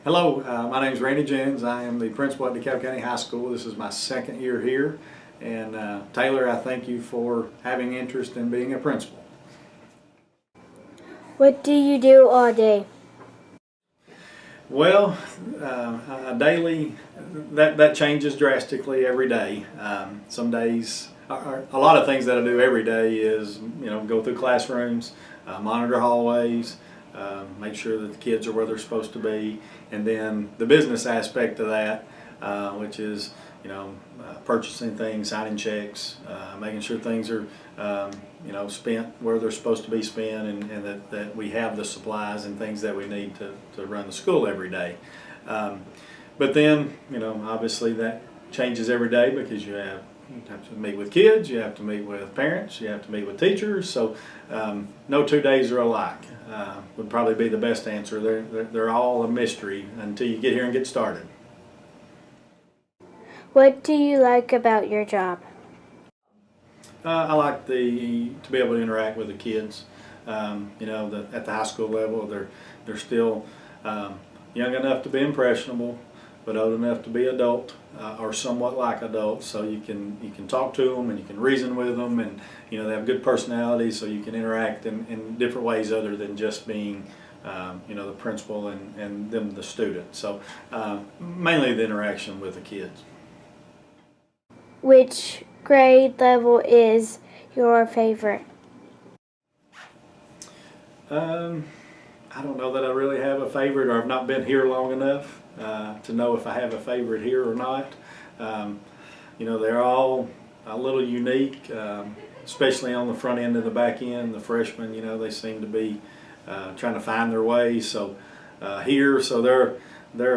Hello, my name is Randy Jones. I am the principal at DeKalb County High School. This is my second year here. And Taylor, I thank you for having interest in being a principal. What do you do all day? Well, daily, that changes drastically every day. Some days, a lot of things that I do every day is, go through classrooms, monitor hallways, make sure that the kids are where they're supposed to be, and then the business aspect of that, which is, purchasing things, signing checks, making sure things are, spent where they're supposed to be spent, and that we have the supplies and things that we need to run the school every day. But then, obviously that changes every day because you have to meet with kids, you have to meet with parents, you have to meet with teachers, so no 2 days are alike would probably be the best answer. They're all a mystery until you get here and get started. What do you like about your job? I like to be able to interact with the kids. At the high school level, they're still young enough to be impressionable, but old enough to be adult or somewhat like adults. So you can talk to them and you can reason with them, and they have good personalities, so you can interact in different ways other than just being the principal and them the student. So mainly the interaction with the kids. Which grade level is your favorite? I don't know that I really have a favorite, or I've not been here long enough to know if I have a favorite here or not. They're all a little unique, especially on the front end and the back end. The freshmen, they seem to be trying to find their way. So they're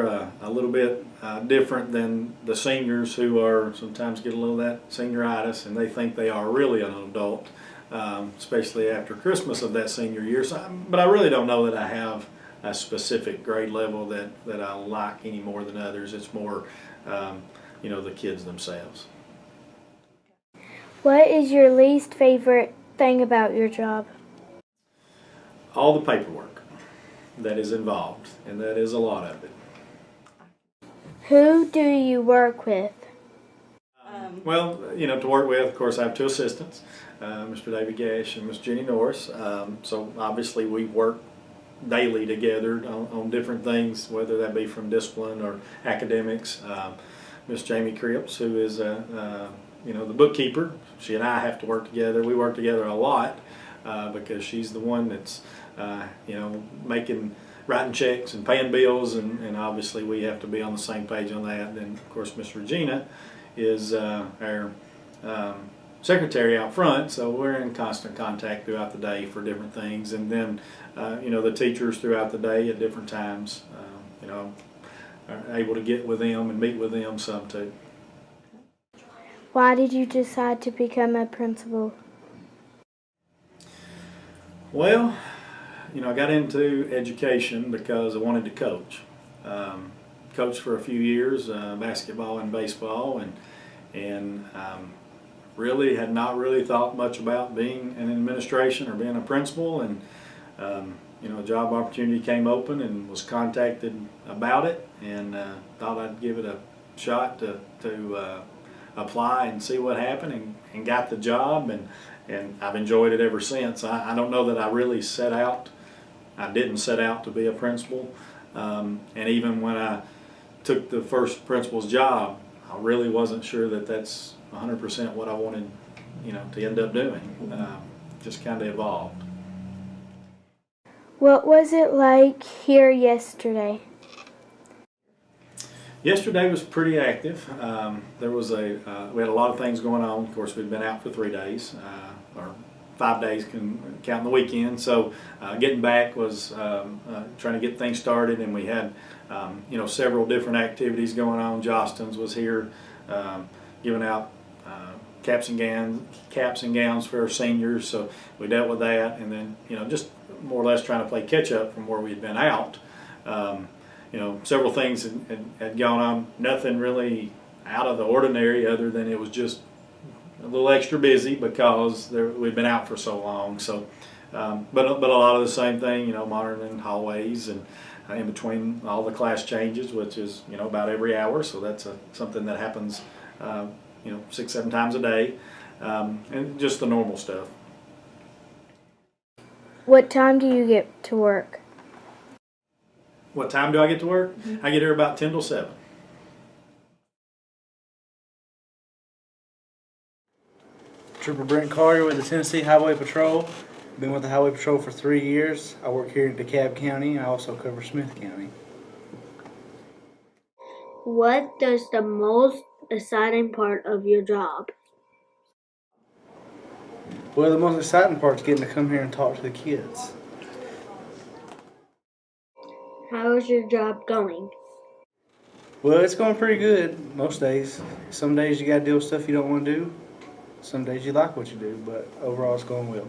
a little bit different than the seniors, who are sometimes get a little of that senioritis, and they think they are really an adult, especially after Christmas of that senior year. But I really don't know that I have a specific grade level that I like any more than others. It's more, the kids themselves. What is your least favorite thing about your job? All the paperwork that is involved, and that is a lot of it. Who do you work with? Well, to work with, of course, I have two assistants, Mr. David Gash and Ms. Jenny Norris. So obviously we work daily together on different things, whether that be from discipline or academics. Ms. Jamie Cripps, who is the bookkeeper, she and I have to work together. We work together a lot because she's the one that's writing checks and paying bills, and obviously we have to be on the same page on that. Then of course Miss Regina is our secretary out front, so we're in constant contact throughout the day for different things. And then the teachers throughout the day at different times are able to get with them and meet with them some too. Why did you decide to become a principal? Well, I got into education because I wanted to coach. Coached for a few years, basketball and baseball, and really had not really thought much about being in administration or being a principal. And a job opportunity came open and was contacted about it, and thought I'd give it a shot to apply and see what happened, and got the job, and I've enjoyed it ever since. I don't know that I really didn't set out to be a principal, and even when I took the first principal's job, I really wasn't sure that that's 100% what I wanted, to end up doing. Just kind of evolved. What was it like here yesterday? Yesterday was pretty active. We had a lot of things going on. Of course, we'd been out for 3 days, or 5 days counting the weekend. So getting back was trying to get things started, and we had several different activities going on. Jostens was here giving out caps and gowns for our seniors. So we dealt with that, and then just more or less trying to play catch up from where we'd been out. Several things had gone on. Nothing really out of the ordinary, other than it was just a little extra busy because we'd been out for so long. So, but a lot of the same thing, monitoring hallways and in between all the class changes, which is about every hour. So that's something that happens 6-7 times a day, and just the normal stuff. What time do you get to work? What time do I get to work? I get here about 10 till 7. Trooper Brent Collier with the Tennessee Highway Patrol. Been with the Highway Patrol for 3 years. I work here in DeKalb County. I also cover Smith County. What does the most exciting part of your job? Well, the most exciting part is getting to come here and talk to the kids. How is your job going? Well, it's going pretty good most days. Some days you got to deal with stuff you don't want to do. Some days you like what you do, but overall it's going well.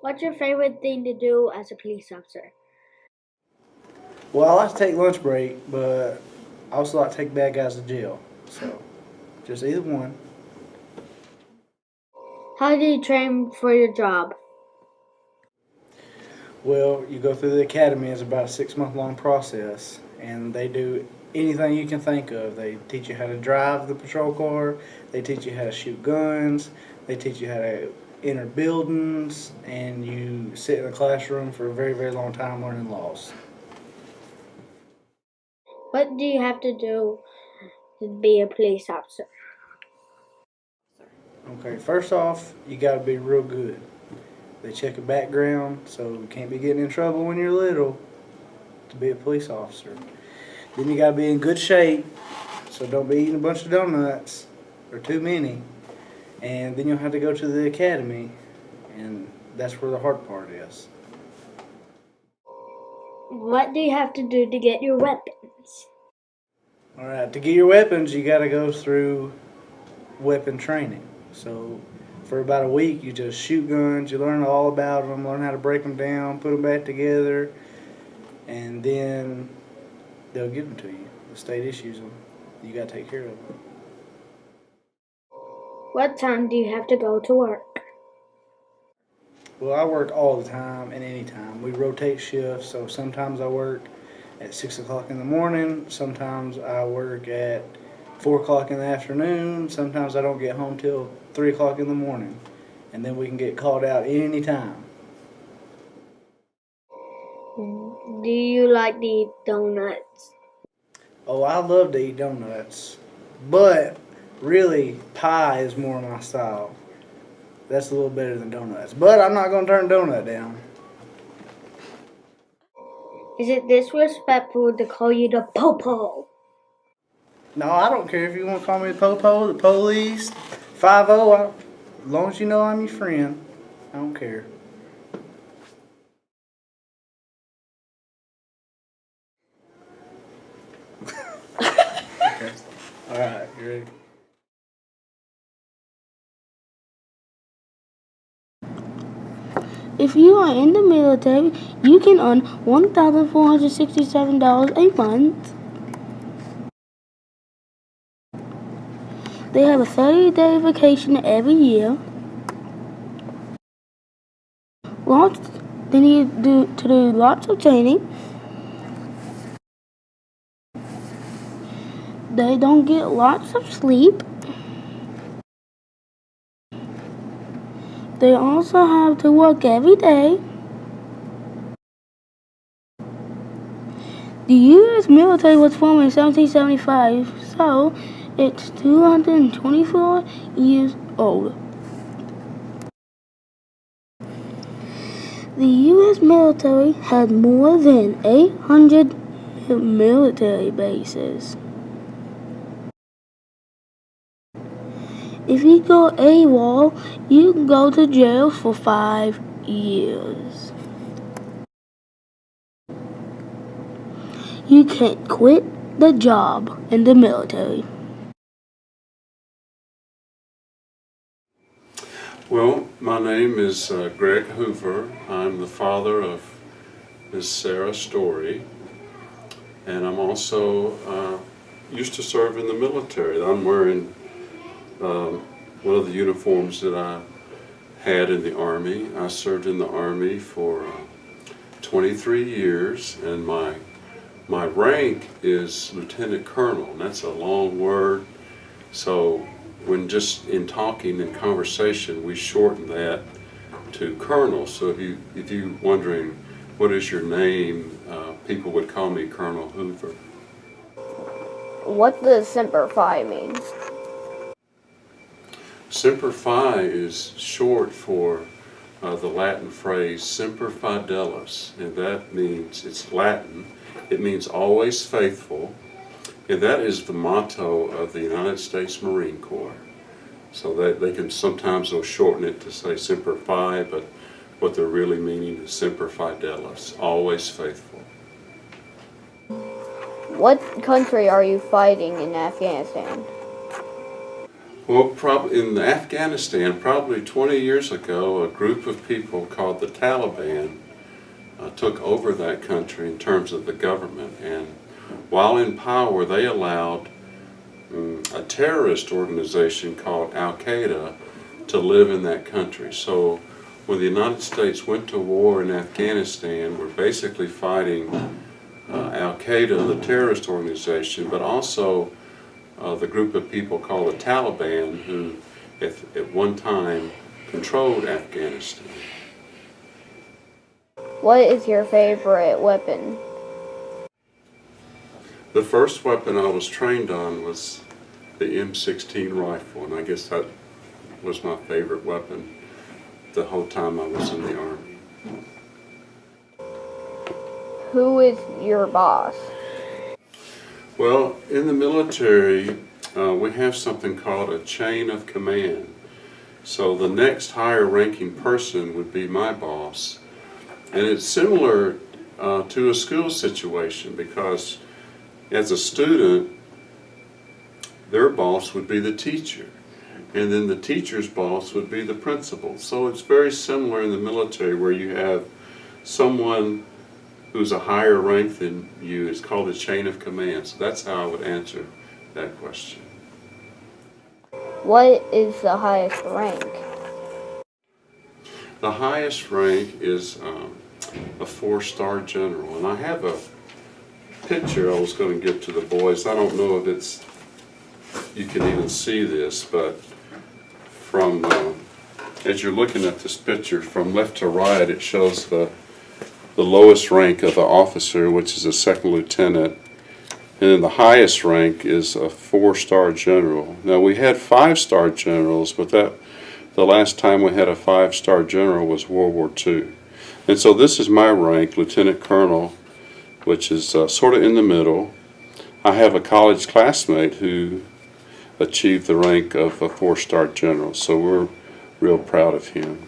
What's your favorite thing to do as a police officer? Well, I like to take lunch break, but I also like to take bad guys to jail. So, just either one. How do you train for your job? Well, you go through the academy. It's about a 6-month-long process, and they do anything you can think of. They teach you how to drive the patrol car. They teach you how to shoot guns. They teach you how to enter buildings, and you sit in a classroom for a very, very long time learning laws. What do you have to do to be a police officer? Okay, first off, you got to be real good. They check a background, so you can't be getting in trouble when you're little to be a police officer. Then you got to be in good shape, so don't be eating a bunch of donuts or too many. And then you'll have to go to the academy, and that's where the hard part is. What do you have to do to get your weapons? All right, to get your weapons, you got to go through weapon training. So for about a week, you just shoot guns, you learn all about them, learn how to break them down, put them back together, and then they'll give them to you. The state issues them. You got to take care of them. What time do you have to go to work? Well, I work all the time and any time. We rotate shifts, so sometimes I work at 6 o'clock in the morning, sometimes I work at 4 o'clock in the afternoon, sometimes I don't get home till 3 o'clock in the morning, and then we can get called out any time. Do you like to eat donuts? Oh, I love to eat donuts, but really, pie is more my style. That's a little better than donuts, but I'm not going to turn donut down. Is it disrespectful to call you the Popo? No, I don't care if you want to call me the Popo, the police, 5-0, as long as you know I'm your friend, I don't care. Okay. All right, you ready? If you are in the military, you can earn $1,467 a month. They have a 30-day vacation every year. They need to do lots of training. They don't get lots of sleep. They also have to work every day. The U.S. military was formed in 1775, so it's 224 years old. The U.S. military had more than 800 military bases. If you go AWOL, you can go to jail for 5 years. You can't quit the job in the military. Well, my name is Greg Hoover. I'm the father of Miss Sarah Story, and I'm also used to serve in the military. I'm wearing one of the uniforms that I had in the Army. I served in the Army for 23 years, and my rank is Lieutenant Colonel, and that's a long word. So when just in talking and conversation, we shorten that to Colonel. So if you're wondering what is your name, people would call me Colonel Hoover. What does Semper Fi mean? Semper Fi is short for the Latin phrase Semper Fidelis, and that means, it's Latin, it means always faithful, and that is the motto of the United States Marine Corps. So that they can sometimes they'll shorten it to say Semper Fi, but what they're really meaning is Semper Fidelis, always faithful. What country are you fighting in Afghanistan? Well, in Afghanistan, probably 20 years ago, a group of people called the Taliban took over that country in terms of the government. And while in power, they allowed a terrorist organization called Al-Qaeda to live in that country. So when the United States went to war in Afghanistan, we're basically fighting Al-Qaeda, the terrorist organization, but also the group of people called the Taliban, who at one time controlled Afghanistan. What is your favorite weapon? The first weapon I was trained on was the M16 rifle, and I guess that was my favorite weapon the whole time I was in the Army. Who is your boss? Well, in the military, we have something called a chain of command. So the next higher ranking person would be my boss. And it's similar to a school situation, because as a student, their boss would be the teacher. And then the teacher's boss would be the principal. So it's very similar in the military, where you have someone who's a higher rank than you. It's called a chain of command. So that's how I would answer that question. What is the highest rank? The highest rank is a 4-star general. And I have a picture I was going to give to the boys. I don't know if you can even see this, but from as you're looking at this picture, from left to right, it shows the lowest rank of an officer, which is a second lieutenant, and then the highest rank is a 4-star general. Now, we had 5-star generals, but the last time we had a 5-star general was World War II. And so this is my rank, Lieutenant Colonel, which is sort of in the middle. I have a college classmate who achieved the rank of a 4-star general, so we're real proud of him.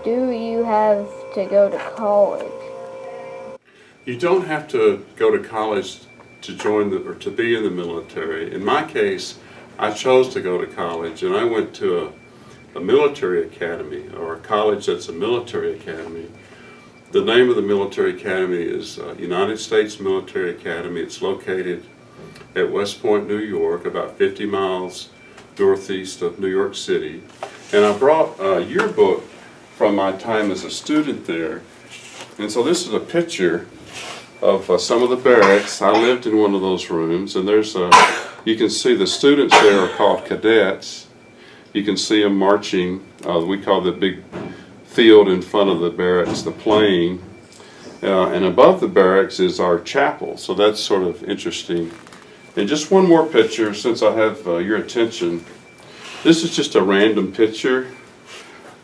Do you have to go to college? You don't have to go to college to join or to be in the military. In my case, I chose to go to college, and I went to a military academy, or a college that's a military academy. The name of the military academy is United States Military Academy. It's located at West Point, New York, about 50 miles northeast of New York City. And I brought a yearbook from my time as a student there. And so this is a picture of some of the barracks. I lived in one of those rooms, and you can see the students there are called cadets. You can see them marching. We call the big field in front of the barracks the plain. And above the barracks is our chapel, so that's sort of interesting. And just one more picture, since I have your attention. This is just a random picture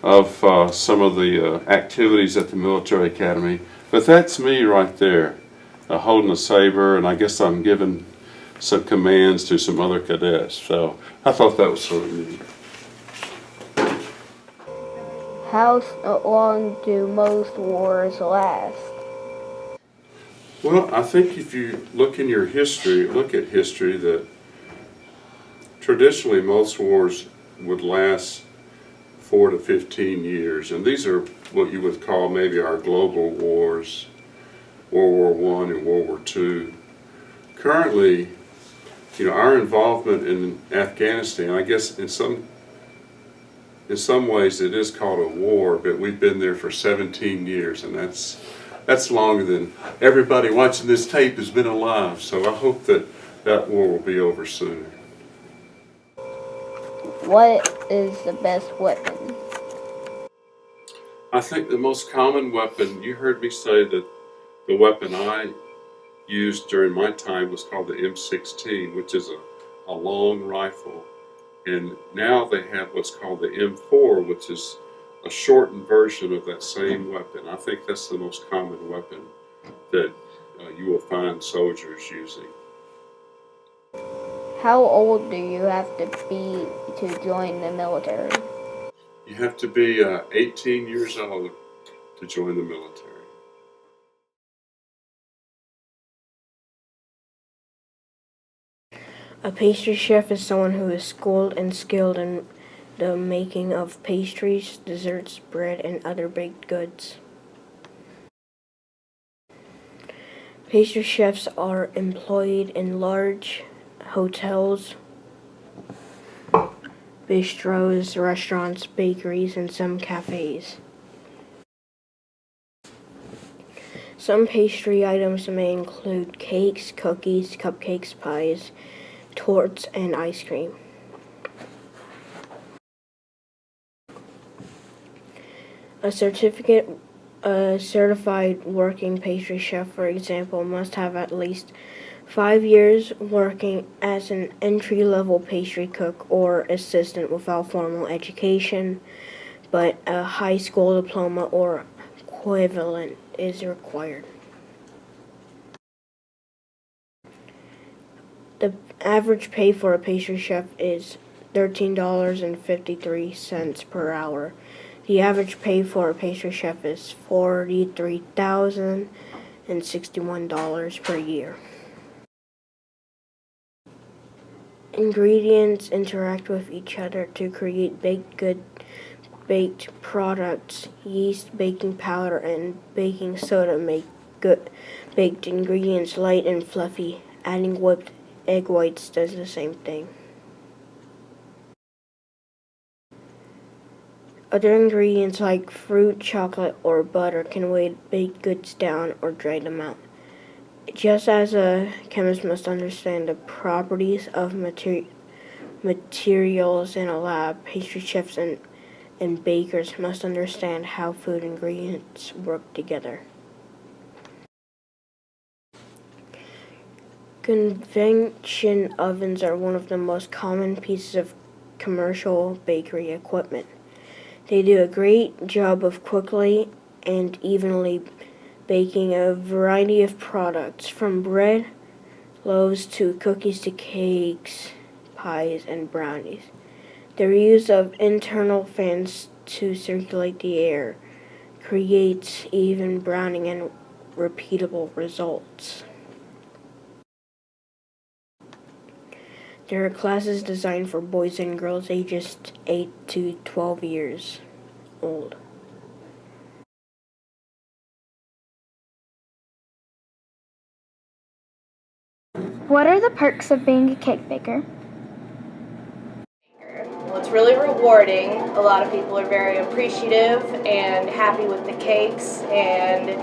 of some of the activities at the military academy. But that's me right there, holding a saber, and I guess I'm giving some commands to some other cadets. So I thought that was sort of neat. How long do most wars last? Well, I think if you look at history, that traditionally most wars would last 4 to 15 years, and these are what you would call maybe our global wars, World War I and World War II. Currently, our involvement in Afghanistan, I guess in some in some ways it is called a war, but we've been there for 17 years, and that's longer than everybody watching this tape has been alive. So I hope that that war will be over soon. What is the best weapon? I think the most common weapon, you heard me say that the weapon I used during my time was called the M16, which is a long rifle. And now they have what's called the M4, which is a shortened version of that same weapon. I think that's the most common weapon that you will find soldiers using. How old do you have to be to join the military? You have to be 18 years old to join the military. A pastry chef is someone who is schooled and skilled in the making of pastries, desserts, bread, and other baked goods. Pastry chefs are employed in large hotels, bistros, restaurants, bakeries, and some cafes. Some pastry items may include cakes, cookies, cupcakes, pies, torts, and ice cream. A certified working pastry chef, for example, must have at least 5 years working as an entry-level pastry cook or assistant without formal education, but a high school diploma or equivalent is required. The average pay for a pastry chef is $13.53 per hour. The average pay for a pastry chef is $43,061 per year. Ingredients interact with each other to create baked products. Yeast, baking powder, and baking soda make good baked ingredients light and fluffy. Adding whipped egg whites does the same thing. Other ingredients like fruit, chocolate, or butter can weigh baked goods down or dry them out. Just as a chemist must understand the properties of materials in a lab, pastry chefs and bakers must understand how food ingredients work together. Convection ovens are one of the most common pieces of commercial bakery equipment. They do a great job of quickly and evenly baking a variety of products, from bread, loaves to cookies to cakes, pies, and brownies. Their use of internal fans to circulate the air creates even browning and repeatable results. There are classes designed for boys and girls ages 8 to 12 years old. What are the perks of being a cake baker? Well, it's really rewarding. A lot of people are very appreciative and happy with the cakes, and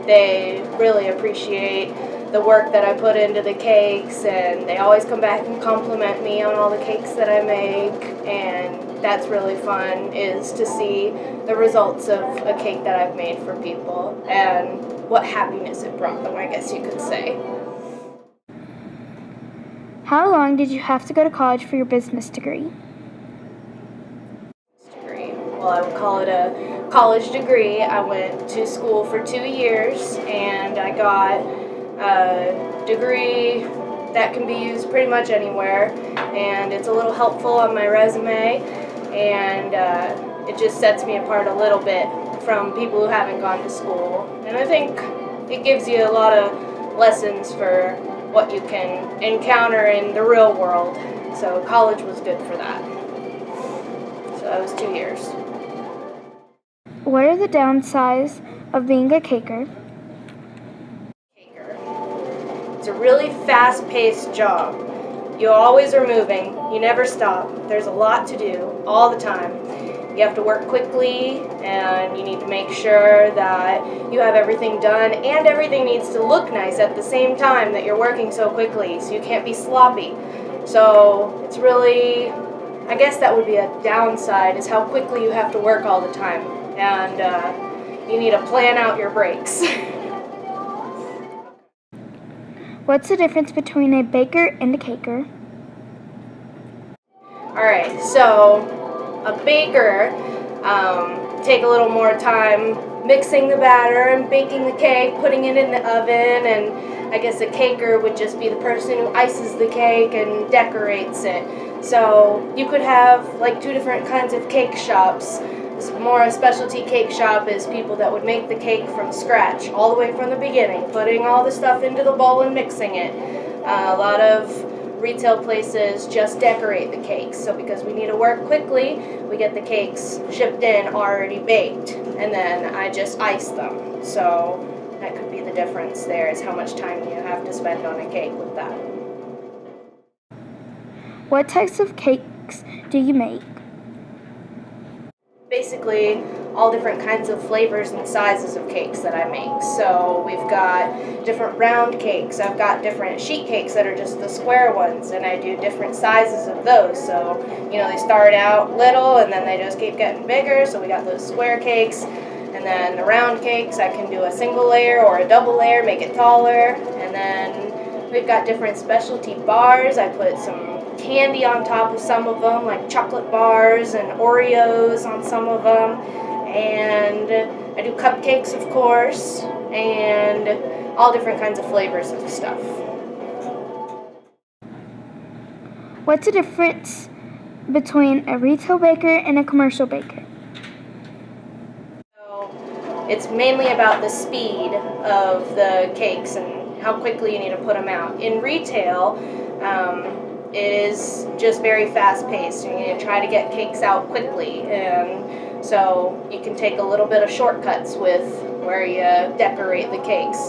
they really appreciate the work that I put into the cakes, and they always come back and compliment me on all the cakes that I make, and that's really fun, is to see the results of a cake that I've made for people and what happiness it brought them, I guess you could say. How long did you have to go to college for your business degree? Well, I would call it a college degree. I went to school for 2 years, and I got a degree that can be used pretty much anywhere, and it's a little helpful on my resume, and it just sets me apart a little bit from people who haven't gone to school. And I think it gives you a lot of lessons for what you can encounter in the real world. So college was good for that. So that was 2 years. What are the downsides of being a caker? It's a really fast-paced job. You always are moving. You never stop. There's a lot to do all the time. You have to work quickly, and you need to make sure that you have everything done, and everything needs to look nice at the same time that you're working so quickly, so you can't be sloppy. So it's really, I guess that would be a downside, is how quickly you have to work all the time, and you need to plan out your breaks. What's the difference between a baker and a caker? Alright, so a baker take a little more time mixing the batter and baking the cake, putting it in the oven, and I guess a caker would just be the person who ices the cake and decorates it. So you could have like two different kinds of cake shops. More a specialty cake shop is people that would make the cake from scratch, all the way from the beginning, putting all the stuff into the bowl and mixing it. A lot of retail places just decorate the cakes, so because we need to work quickly, we get the cakes shipped in already baked, and then I just ice them. So that could be the difference there, is how much time you have to spend on a cake with that. What types of cakes do you make? Basically all different kinds of flavors and sizes of cakes that I make. So we've got different round cakes, I've got different sheet cakes that are just the square ones, and I do different sizes of those. So, you know, they start out little and then they just keep getting bigger, so we got those square cakes. And then the round cakes, I can do a single layer or a double layer, make it taller. And then we've got different specialty bars. I put some candy on top of some of them, like chocolate bars and Oreos on some of them, and I do cupcakes, of course, and all different kinds of flavors of stuff. What's the difference between a retail baker and a commercial baker? So it's mainly about the speed of the cakes and how quickly you need to put them out. In retail, it is just very fast-paced. You need to try to get cakes out quickly, and so you can take a little bit of shortcuts with where you decorate the cakes.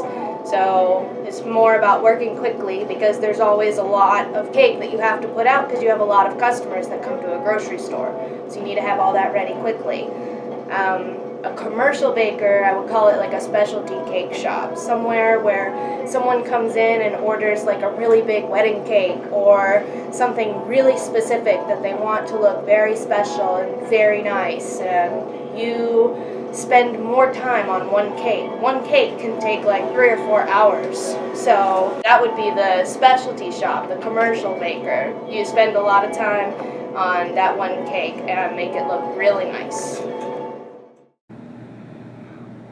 So it's more about working quickly, because there's always a lot of cake that you have to put out, because you have a lot of customers that come to a grocery store. So you need to have all that ready quickly. A commercial baker, I would call it like a specialty cake shop, somewhere where someone comes in and orders like a really big wedding cake or something really specific that they want to look very special and very nice, and you spend more time on one cake. One cake can take like 3 or 4 hours. So that would be the specialty shop, the commercial baker. You spend a lot of time on that one cake and make it look really nice.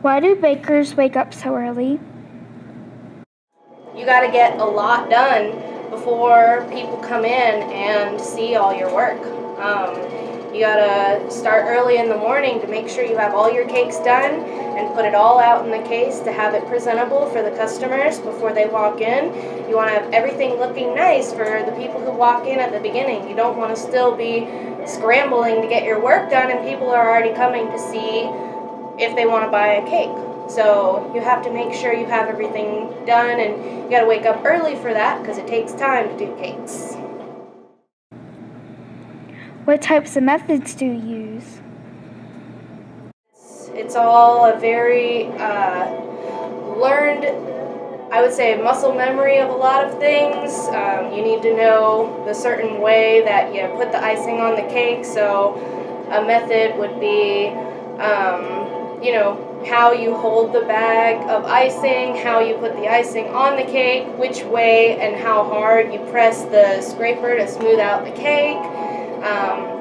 Why do bakers wake up so early? You got to get a lot done before people come in and see all your work. You got to start early in the morning to make sure you have all your cakes done and put it all out in the case to have it presentable for the customers before they walk in. You want to have everything looking nice for the people who walk in at the beginning. You don't want to still be scrambling to get your work done and people are already coming to see if they want to buy a cake. So you have to make sure you have everything done, and you got to wake up early for that, because it takes time to do cakes. What types of methods do you use? It's all a very learned, I would say, muscle memory of a lot of things. You need to know the certain way that you put the icing on the cake. So a method would be you know, how you hold the bag of icing, how you put the icing on the cake, which way and how hard you press the scraper to smooth out the cake.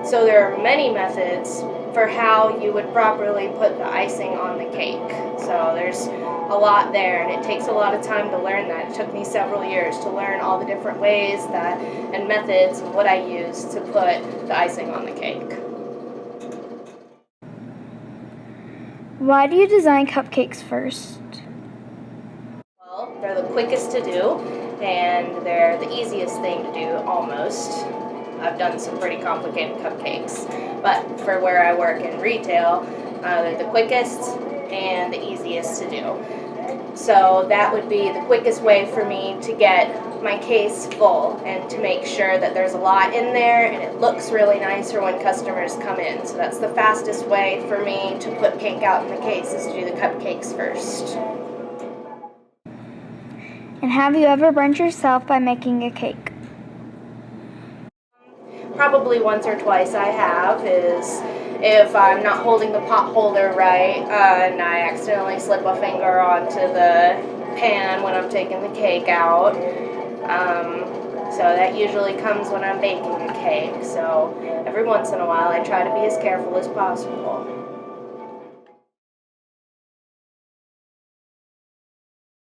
So there are many methods for how you would properly put the icing on the cake. So there's a lot there, and it takes a lot of time to learn that. It took me several years to learn all the different ways that and methods and what I use to put the icing on the cake. Why do you design cupcakes first? Well, they're the quickest to do, and they're the easiest thing to do, almost. I've done some pretty complicated cupcakes, but for where I work in retail, they're the quickest and the easiest to do. So that would be the quickest way for me to get my case full and to make sure that there's a lot in there and it looks really nice for when customers come in. So that's the fastest way for me to put cake out in the case, is to do the cupcakes first. And have you ever burned yourself by making a cake? Probably once or twice I have, is if I'm not holding the pot holder right and I accidentally slip a finger onto the pan when I'm taking the cake out. So that usually comes when I'm baking a cake. So every once in a while I try to be as careful as possible.